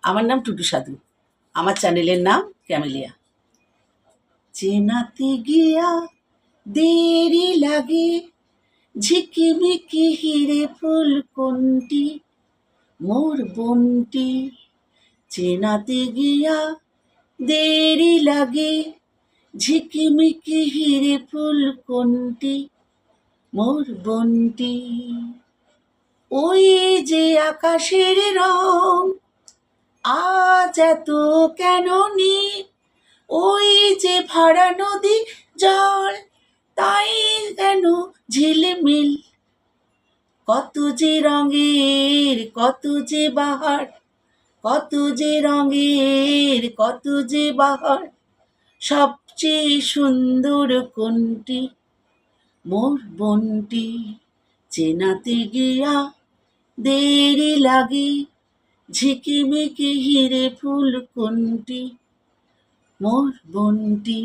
আমার নাম টুটু সাধু। আমার চ্যানেলের নাম ক্যামেলিয়া। চেনাতে গিয়া দেরি লাগে, ঝিকিমিকি হিরে ফুল কোনটি মোর বনটি। চেনাতে গিয়া দেরি লাগে, ঝিকিমিকি হিরে ফুল কোনটি মোর বনটি। ওই যে আকাশের রং আজ এত কেন নীল, ওই যে ভরা নদী জল তাই কেন ঝিলমিল। কত যে রঙের কত যে বাহার, কত যে রঙের কত যে বাহার, সবচেয়ে সুন্দর কোনটি মোর বনটি। চেনাতে গিয়া দেরি লাগে, ঝিকিমিকি হিরে ফুল কোনটি মোর বনটি।